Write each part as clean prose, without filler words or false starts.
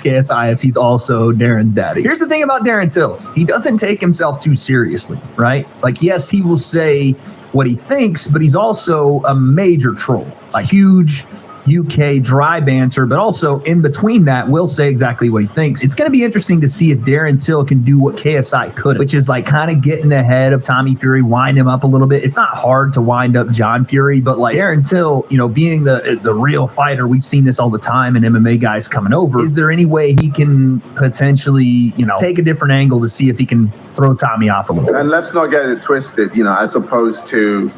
KSI if he's also Darren's daddy. Here's the thing about Darren Till. He doesn't take himself too seriously, right? Like, yes, he will say what he thinks, but he's also a major troll, a huge UK dry banter, but also in between that will say exactly what he thinks. It's going to be interesting to see if Darren Till can do what KSI could, which is like kind of getting ahead of Tommy Fury, wind him up a little bit. It's not hard to wind up John Fury, but like Darren Till, you know, being the real fighter, we've seen this all the time in MMA guys coming over. Is there any way he can potentially, you know, take a different angle to see if he can throw Tommy off a little bit? And let's not get it twisted, you know, as opposed to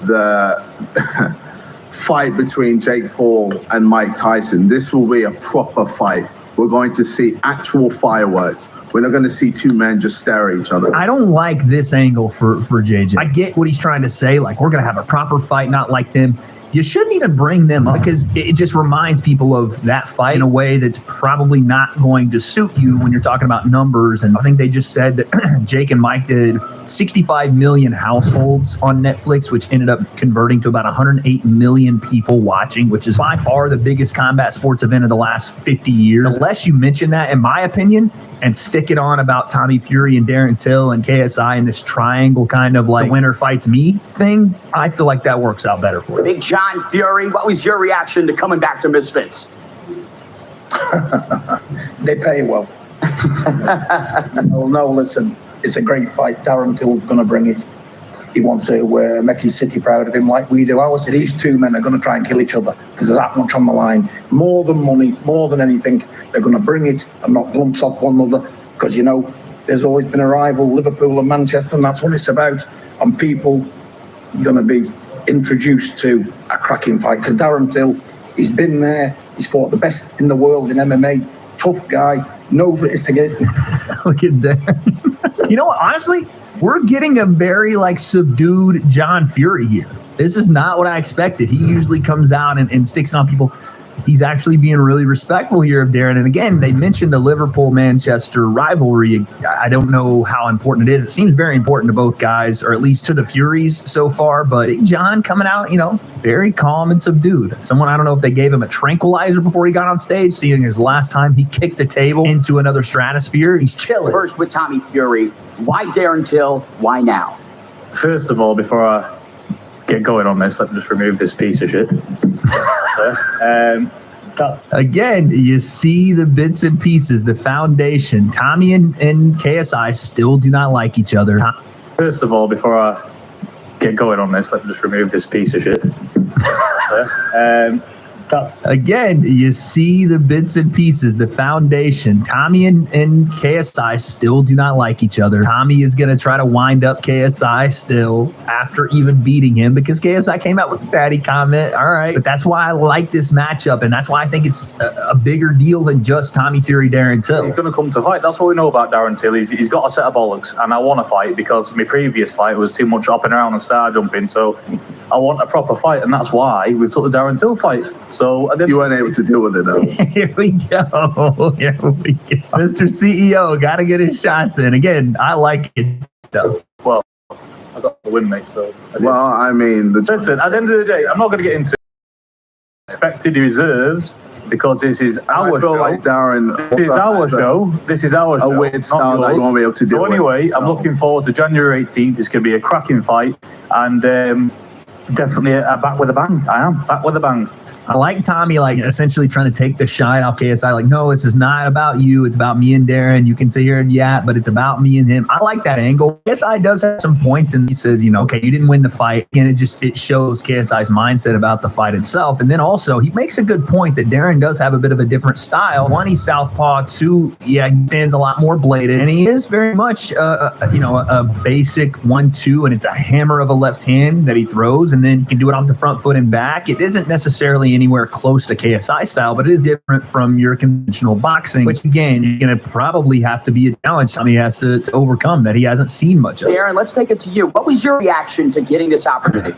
the fight between Jake Paul and Mike Tyson. This will be a proper fight. We're going to see actual fireworks. We're not going to see two men just stare at each other. I don't like this angle for JJ. I get what he's trying to say. Like, we're going to have a proper fight, not like them. You shouldn't even bring them up because it just reminds people of that fight in a way that's probably not going to suit you when you're talking about numbers. And I think they just said that Jake and Mike did 65 million households on Netflix, which ended up converting to about 108 million people watching, which is by far the biggest combat sports event of the last 50 years. Unless you mention that, in my opinion, and stick it on about Tommy Fury and Darren Till and KSI and this triangle kind of like winner fights me thing, I feel like that works out better for you. Big John Fury, what was your reaction to coming back to Misfits? They pay well. No, listen, it's a great fight. Darren Till's going to bring it. He wants to make his city proud of him like we do ours. These two men are going to try and kill each other because there's that much on the line. More than money, more than anything, they're going to bring it and knock lumps off one another because, you know, there's always been a rival, Liverpool and Manchester, and that's what it's about. And people are going to be introduced to a cracking fight because Darren Till, he's been there. He's fought the best in the world in MMA. Tough guy, knows what it is to get it. Look at Darren. You know what, honestly, we're getting a very like subdued John Fury here. This is not what I expected. He usually comes out and sticks on people. He's actually being really respectful here of Darren. And again, they mentioned the Liverpool-Manchester rivalry. I don't know how important it is. It seems very important to both guys, or at least to the Furies so far. But Big John coming out, you know, very calm and subdued. Someone, I don't know if they gave him a tranquilizer before he got on stage, seeing his last time he kicked the table into another stratosphere. He's chilling. First with Tommy Fury, why Darren Till? Why now? First of all, before I get going on this, let me just remove this piece of shit. Again, you see the bits and pieces, the foundation. Tommy and KSI still do not like each other. First of all, before I get going on this, let me just remove this piece of shit. Again, you see the bits and pieces, the foundation. Tommy and KSI still do not like each other. Tommy is going to try to wind up KSI still after even beating him because KSI came out with a daddy comment. All right. But that's why I like this matchup, and that's why I think it's a bigger deal than just Tommy Fury, Darren Till. He's going to come to fight. That's what we know about Darren Till. He's got a set of bollocks, and I want to fight because my previous fight was too much hopping around and star jumping. So I want a proper fight, and that's why we took the Darren Till fight. So you weren't able to deal with it, though. Here we go. Here we go. Mr. CEO, got to get his shots in. Again, I like it, though. Well, I got the win, mate, so... I mean... Listen, at the end of the day, I'm not going to get into expected reserves because this is our show. Like Darren this is our show. This is our show. A weird style that you won't be able to deal with. So anyway, I'm looking forward to January 18th. It's going to be a cracking fight, and definitely back with a bang. I am back with a bang. I like Tommy, like, essentially trying to take the shine off KSI. Like, no, this is not about you. It's about me and Darren. You can sit here and but it's about me and him. I like that angle. KSI does have some points, and he says, you know, okay, you didn't win the fight. And it shows KSI's mindset about the fight itself. And then also, he makes a good point that Darren does have a bit of a different style. One, he's southpaw. Two, he stands a lot more bladed. And he is very much, a basic 1-2, and it's a hammer of a left hand that he throws, and then he can do it off the front foot and back. It isn't necessarily anywhere close to KSI style, but it is different from your conventional boxing, which again, you're going to probably have to be a challenge Tommy has to overcome that he hasn't seen much of. Darren, let's take it to you. What was your reaction to getting this opportunity?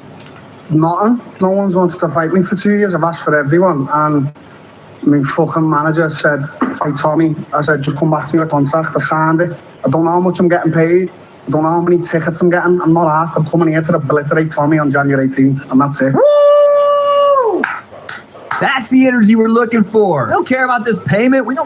Nothing. No one's wanted to fight me for 2 years. I've asked for everyone, and my fucking manager said, fight Tommy. I said, just come back to your contract. I signed it. I don't know how much I'm getting paid. I don't know how many tickets I'm getting. I'm not asked. I'm coming here to obliterate Tommy on January 18th, and that's it. That's the energy we're looking for. We don't care about this payment. We don't